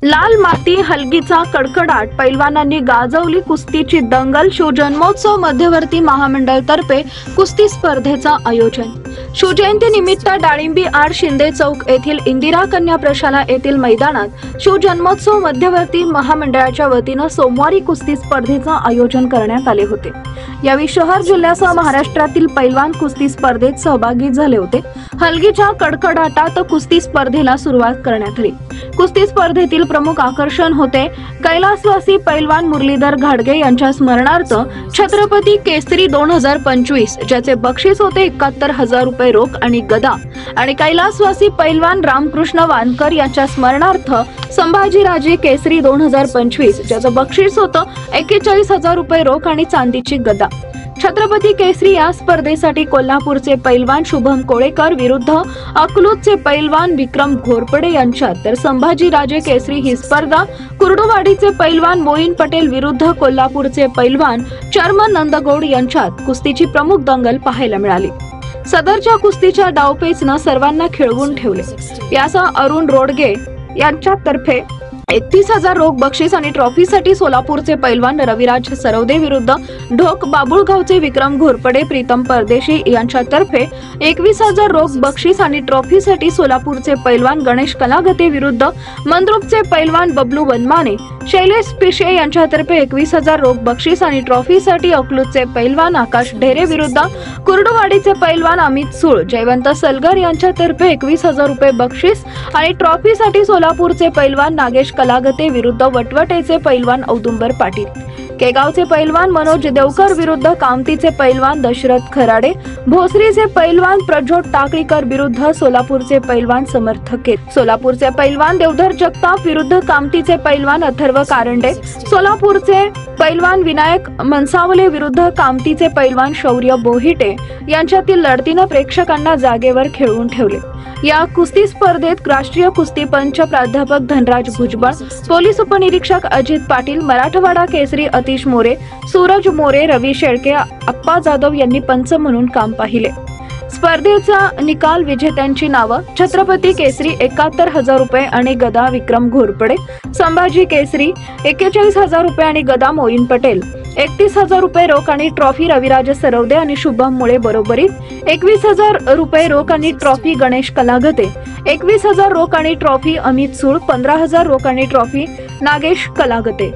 लाल माती हलगीचा कडकडाट, पैलवानांनी गाजवली कुस्तीची दंगल. शिवजन्मोत्सव मध्यवर्ती महामंडळ तर्फे कुस्ती स्पर्धेचं आयोजन. शिवजयंती निमित्त डाळिंबी आड शिंदे चौक येथील इंदिरा कन्या प्रशाला येथील मैदानात शिवजन्मोत्सव मध्यवर्ती महामंडळाच्या वतीनं सोमवारी कुस्ती स्पर्धेचं आयोजन करण्यात आले होते. यावेळी शहर जिल्ह्यासह महाराष्ट्रातील पैलवान कुस्ती स्पर्धेत सहभागी झाले होते. हलगीच्या कडकडाटात कुस्ती स्पर्धेला सुरुवात करण्यात आली. कुस्ती स्पर्धेतील प्रमुख आकर्षण होते कैलासवासी पैलवान मुरलीधर घाडगे यांच्या स्मरणार्थ छत्रपती केसरी 2025, ज्याचे बक्षीस होते 71,000 रुपये रोख आणि गदा, आणि कैलासवासी पैलवान रामकृष्ण वानकर यांच्या स्मरणार्थ संभाजीराजे केसरी 2025, ज्याचं बक्षीस होतं 41,000 रुपये रोख आणि चांदीची गदा. छत्रपती केसरी या स्पर्धेसाठी कोल्हापूरचे पैलवान शुभम कोळेकर विरुद्ध अकलूजचे पैलवान विक्रम घोरपडे यांच्यात, तर संभाजीराजे केसरी ही स्पर्धा कुर्डुवाडीचे पैलवान मोईन पटेल विरुद्ध कोल्हापूरचे पैलवान चर्मन नंदगौड यांच्यात कुस्तीची प्रमुख दंगल पाहायला मिळाली. सदरच्या कुस्तीच्या डावपेचनं सर्वांना खिळवून ठेवले. यासह अरुण रोडगे यांच्यातर्फे 31,000 रोख बक्षीस आणि ट्रॉफीसाठी सोलापूरचे पैलवान रविराज सरवदे विरुद्ध ढोक बाबुळगावचे विक्रम घोरपडे प्रीतम परदेशी यांच्यातर्फे 21,000 रोख बक्षीस आणि ट्रॉफीसाठी सोलापूरचे पैलवान गणेश कलागते विरुद्ध मंद्रुपचे पैलवान बबलू वनमाने शैलेश पिशे यांच्यातर्फे 21,000 रोख बक्षीस आणि ट्रॉफीसाठी अकलूजचे पैलवान आकाश ढेरे विरुद्ध कुर्डुवाडीचे पैलवान अमित सूळ जयवंत सलगर यांच्यातर्फे 21,000 रुपये बक्षीस आणि ट्रॉफीसाठी सोलापूरचे पैलवान नागेश कलागते विरुद्ध वटवटेचे पैलवान औदुंबर पाटील, केगावचे पैलवान मनोज देवकर विरुद्ध कामतीचे पैलवान दशरथ खराडे, भोसरीचे पैलवान प्रज्योत टाकळीकर विरुद्ध सोलापूरचे पैलवान समर्थ केत, सोलापूरचे पैलवान देवधर जगताप विरुद्ध कामतीचे पैलवान अथर्व कारंडे, सोलापूरचे पैलवान विनायक मनसावले विरुद्ध कामतीचे पैलवान शौर्य बोहिटे यांच्यातील लढतीनं प्रेक्षकांना जागेवर खेळवून ठेवले. या कुस्ती स्पर्धेत राष्ट्रीय कुस्ती पंच प्राध्यापक धनराज भुजबळ, पोलीस उपनिरीक्षक अजित पाटील, मराठवाडा केसरी अतिश मोरे, सूरज मोरे, रवी शेळके, अप्पा जाधव यांनी पंच म्हणून काम पाहिले. स्पर्धेचा निकाल विजेत्यांची नावं: छत्रपती केसरी 71,000 रुपये आणि गदा विक्रम घोरपडे, संभाजी केसरी 41,000 रुपये आणि गदा मोईन पटेल, 31,000 रुपये रोख आणि ट्रॉफी रविराज सरवदे आणि शुभम मुळे बरोबरीत, 21,000 रुपये रोख आणि ट्रॉफी गणेश कलागते, 21,000 रोख आणि ट्रॉफी अमित सूळ, 15,000 रोख आणि ट्रॉफी नागेश कलागते.